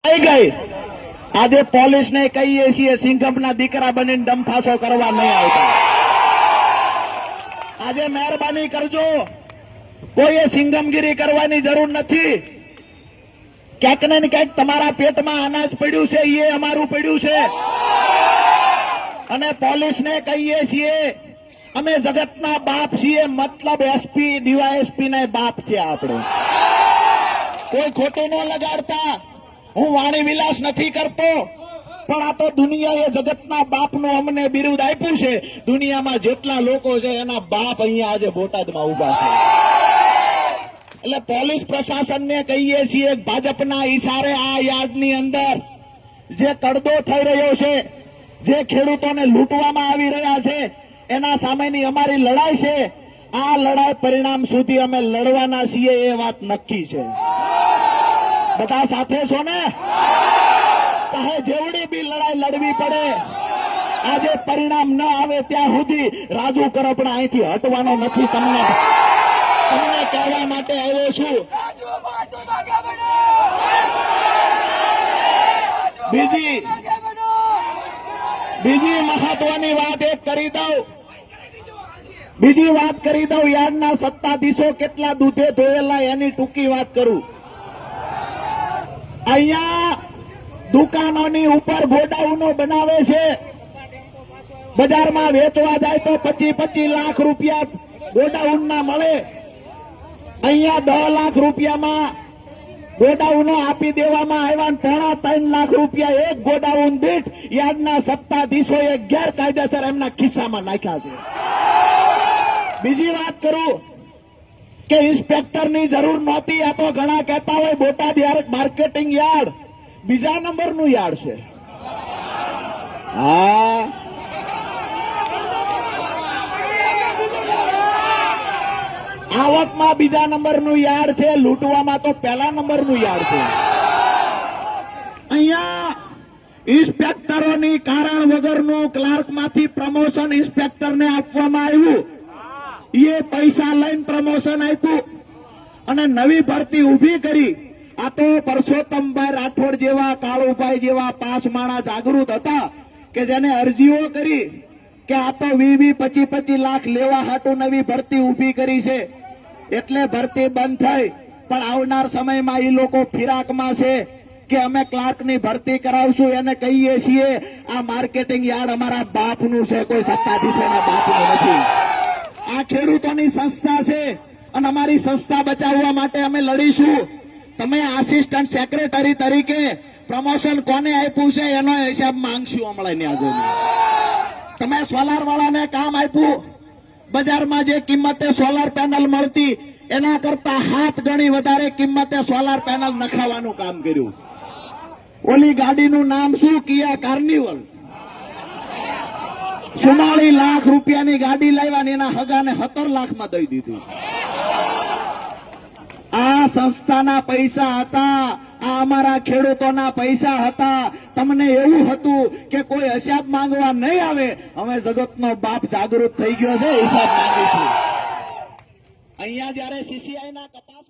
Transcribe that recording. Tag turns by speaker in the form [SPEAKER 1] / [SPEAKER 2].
[SPEAKER 1] થઈ ગઈ। આજે પોલીસને કહીએ છીએ સિંઘમના દીકરા બનીને ડંફાસો કરવા નહીં આવતા। આજે મહેરબાની કરજો, કોઈએ સિંઘમગીરી કરવાની જરૂર નથી। ક્યાંક ને ક્યાંક તમારા પેટમાં અનાજ પડ્યું છે, એ અમારું પડ્યું છે। અને પોલીસને કહીએ છીએ અમે જગતના બાપ છીએ, મતલબ એસપી ડીવાયએસપી ના બાપ છે આપણે। કોઈ ખોટું ન લગાડતા, હું વાણી વિલાસ નથી કરતો, પણ આ તો દુનિયાએ જગતના બાપનું અમને બિરુદ આપ્યું છે। દુનિયામાં જેટલા લોકો છે એના બાપ અહીંયા આજે બોટાદમાં ઉભા છે। એટલે પોલીસ પ્રશાસનને કહીએ છીએ ભાજપના ઈશારે આ યાર્ડની અંદર જે કડદો થઈ રહ્યો છે, જે ખેડૂતોને લૂંટવામાં આવી રહ્યા છે, એના સામેની અમારી લડાઈ છે। આ લડાઈ પરિણામ સુધી અમે લડવાના છીએ, એ વાત નક્કી છે। બધા સાથે છો ને? ચાહે જેવડી બી લડાઈ લડવી પડે, આજે પરિણામ ન આવે ત્યાં સુધી રાજુ કરપડા અહીંથી હટવાનો નથી। તમને કહેવા માટે આવ્યો છું। બીજી મહત્વની વાત એક કરી દઉં, યાર્ડના સત્તાધીશો કેટલા દૂધે ધોયેલા એની ટૂંકી વાત કરું। અહીંયા દુકાનોની ઉપર ગોડાઉનો બનાવે છે, બજારમાં વેચવા જાય તો 25-25 લાખ રૂપિયા ગોડાઉનના મળે। અહીંયા 10 લાખ રૂપિયામાં ગોડાઉનો આપી દેવામાં આવ્યા, 3.5 લાખ રૂપિયા એક ગોડાઉન દીઠ યાર્ડના સત્તાધીશોએ ગેરકાયદેસર એમના ખિસ્સામાં નાખ્યા છે। બીજી વાત કરું કે ઇન્સ્પેક્ટરની જરૂર નહોતી। આ તો ઘણા કહેતા હોય બોટાદ માર્કેટિંગ યાર્ડ બીજા નંબરનું યાર્ડ છે। હા, આવકમાં બીજા નંબરનું યાર્ડ છે, લૂંટવામાં તો પહેલા નંબરનું યાર્ડ છે। અહીંયા ઇન્સ્પેક્ટરોની કારણ વગરનું ક્લાર્કમાંથી પ્રમોશન ઇન્સ્પેક્ટરને આપવામાં આવ્યું, એ પૈસા લઈને પ્રમોશન આપ્યું અને નવી ભરતી ઉભી કરી। આ તો પરસોત્તમભાઈ રાઠોડ જેવા, કાળુભાઈ જેવા 5 માણસ જાગૃત હતા કે જેને અરજીઓ કરી કે આ તો 20-25 લાખ લેવા હાટુ નવી ભરતી ઉભી કરી છે, એટલે ભરતી બંધ થઈ। પણ આવનાર સમયમાં એ લોકો ફિરાકમાં છે કે અમે ક્લાર્કની ભરતી કરાવશું। એને કહીએ છીએ આ માર્કેટિંગ યાર્ડ અમારા બાપનું છે, કોઈ સત્તાધીશોના બાપનું નથી। આ ખેડૂતોની સંસ્થા છે અને અમારી સંસ્થા બચાવવા માટે અમે લડીશું। તમે આસિસ્ટન્ટ સેક્રેટરી તરીકે પ્રમોશન કોને આપ્યું છે એનો હિસાબ માંગશું હમણાં આજે। તમે સોલાર વાળાને કામ આપ્યું, બજારમાં જે કિંમતે સોલાર પેનલ મળતી એના કરતા 7 ગણી વધારે કિંમતે સોલાર પેનલ નખાવાનું કામ કર્યું। ઓલી ગાડીનું નામ શું? કિયા કાર્નિવલ। 44 લાખ રૂપિયાની ગાડી લાવ્યા ને એના હગાને 17 લાખમાં દઈ દીધી। આ સંસ્થાના પૈસા હતા, આ અમારા ખેડૂતોના પૈસા હતા। તમને એવું હતું કે કોઈ હિસાબ માંગવા નહીં આવે, હવે જગતનો બાપ જાગૃત થઈ ગયો છે, હિસાબ માંગીશું। અહીંયા જયારે સીસીઆઈ ના કપાસ